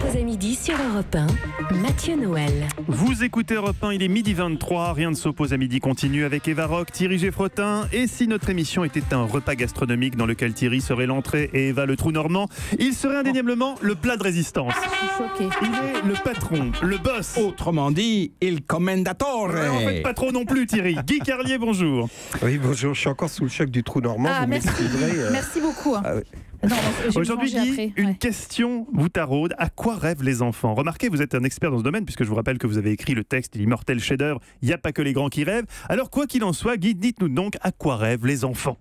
s'oppose à midi sur Europe 1, Mathieu Noël. Vous écoutez Europe 1, il est midi 23, rien ne s'oppose à midi continue avec Eva Rock, Thierry Geffrotin. Et si notre émission était un repas gastronomique dans lequel Thierry serait l'entrée et Eva le trou normand, il serait indéniablement le plat de résistance. Je suis choquée. Il est le patron, le boss. Autrement dit, il commendatore. En fait, pas trop non plus, Thierry. Guy Carlier, bonjour. Oui, bonjour, je suis encore sous le choc du trou normand. Ah, vous merci. m'excuserez, Merci beaucoup. Ah oui. Non, je vais Aujourd'hui, manger Guy, après. une Ouais. question vous taraude. À quoi rêvent les enfants? Remarquez, vous êtes un expert dans ce domaine, puisque je vous rappelle que vous avez écrit le texte L'immortel chef-d'œuvre. Il n'y a pas que les grands qui rêvent. Alors, quoi qu'il en soit, Guy, dites-nous donc à quoi rêvent les enfants?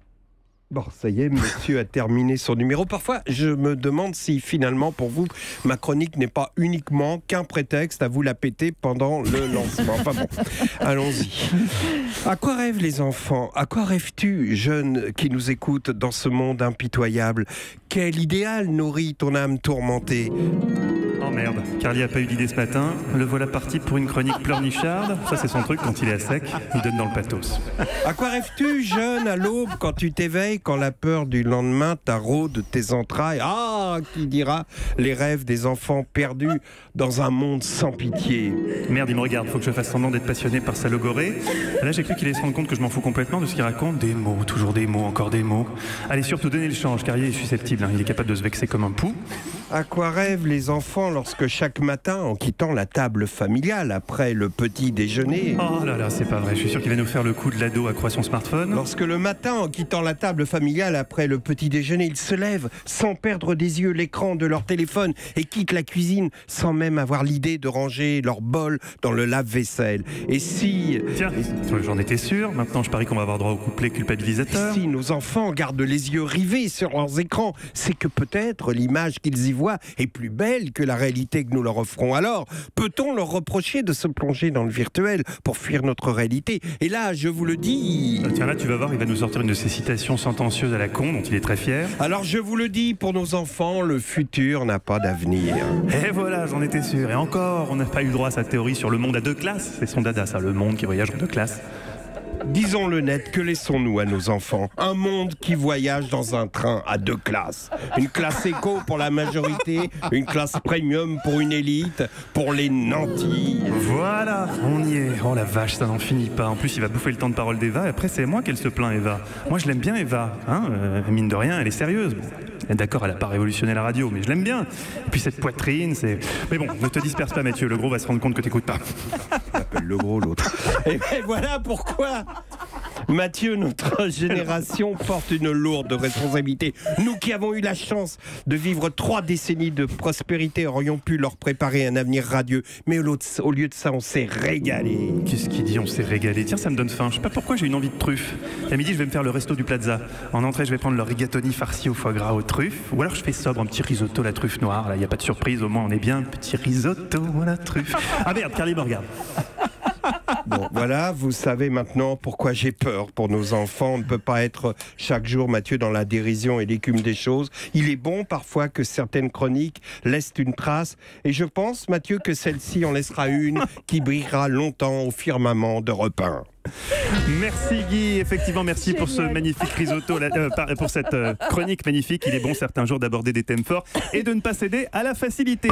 Bon, ça y est, monsieur a terminé son numéro. Parfois, je me demande si finalement, pour vous, ma chronique n'est pas uniquement qu'un prétexte à vous la péter pendant le lancement. Enfin bon, allons-y. À quoi rêvent les enfants? À quoi rêves-tu, jeune qui nous écoute dans ce monde impitoyable? Quel idéal nourrit ton âme tourmentée? Oh merde, Carly a pas eu d'idée ce matin. Le voilà parti pour une chronique pleurnicharde. Ça, c'est son truc, quand il est à sec, il donne dans le pathos. À quoi rêves-tu, jeune, à l'aube, quand tu t'éveilles, quand la peur du lendemain t'arrode tes entrailles? Ah, qui dira les rêves des enfants perdus dans un monde sans pitié? Merde, il me regarde, faut que je fasse semblant d'être passionné par sa logorée. Là, j'ai cru qu'il allait se rendre compte que je m'en fous complètement de ce qu'il raconte. Des mots, toujours des mots, encore des mots. Allez, surtout, donnez le change. Carlier est susceptible, hein. Il est capable de se vexer comme un pou. À quoi rêvent les enfants lorsque chaque matin, en quittant la table familiale après le petit déjeuner, Oh là là, c'est pas vrai. Je suis sûr qu'il va nous faire le coup de l'ado accroît son smartphone. lorsque le matin, en quittant la table familiale après le petit déjeuner, ils se lèvent sans perdre des yeux l'écran de leur téléphone et quittent la cuisine sans même avoir l'idée de ranger leur bol dans le lave-vaisselle. Et si... Tiens, j'en étais sûr. Maintenant, je parie qu'on va avoir droit au couplet culpabilisateur. Si nos enfants gardent les yeux rivés sur leurs écrans, c'est que peut-être l'image qu'ils y voient est plus belle que la réalité que nous leur offrons. Alors, peut-on leur reprocher de se plonger dans le virtuel pour fuir notre réalité? Et là, je vous le dis... Tiens, là, tu vas voir, il va nous sortir une de ces citations sentencieuses à la con, dont il est très fier. Alors, je vous le dis, pour nos enfants, le futur n'a pas d'avenir. Et voilà, j'en étais sûr. Et encore, on n'a pas eu droit à sa théorie sur le monde à deux classes. C'est son dada, ça, le monde qui voyage en deux classes. Disons-le net, que laissons-nous à nos enfants? Un monde qui voyage dans un train à deux classes. Une classe éco pour la majorité, une classe premium pour une élite, pour les nantis. Voilà, on y est. Oh la vache, ça n'en finit pas. En plus, il va bouffer le temps de parole d'Eva. Et après, c'est moi qu'elle se plaint, Eva. Moi, je l'aime bien, Eva. Hein, mine de rien, elle est sérieuse. Bon, d'accord, elle n'a pas révolutionné la radio, mais je l'aime bien. Et puis cette poitrine, c'est... Mais bon, ne te disperse pas, Mathieu. Le gros va se rendre compte que t'écoutes pas. Il appelle le gros l'autre. Et voilà pourquoi Mathieu, notre génération porte une lourde responsabilité. Nous qui avons eu la chance de vivre 3 décennies de prospérité aurions pu leur préparer un avenir radieux. Mais au lieu de ça, on s'est régalé. Qu'est-ce qu'il dit? On s'est régalé. Tiens, ça me donne faim. Je sais pas pourquoi j'ai une envie de truffes. À midi, je vais me faire le resto du Plaza. En entrée, je vais prendre le rigatoni farci au foie gras aux truffes. Ou alors, je fais sobre, un petit risotto à la truffe noire. Là, il n'y a pas de surprise. Au moins, on est bien. Petit risotto à la truffe. Ah merde, Carly me regarde. Bon, voilà, vous savez maintenant pourquoi j'ai peur pour nos enfants. On ne peut pas être chaque jour, Mathieu, dans la dérision et l'écume des choses. Il est bon parfois que certaines chroniques laissent une trace. Et je pense, Mathieu, que celle-ci en laissera une qui brillera longtemps au firmament d'Europe 1. Merci Guy, effectivement merci pour ce magnifique risotto, pour cette chronique magnifique. Il est bon certains jours d'aborder des thèmes forts et de ne pas céder à la facilité.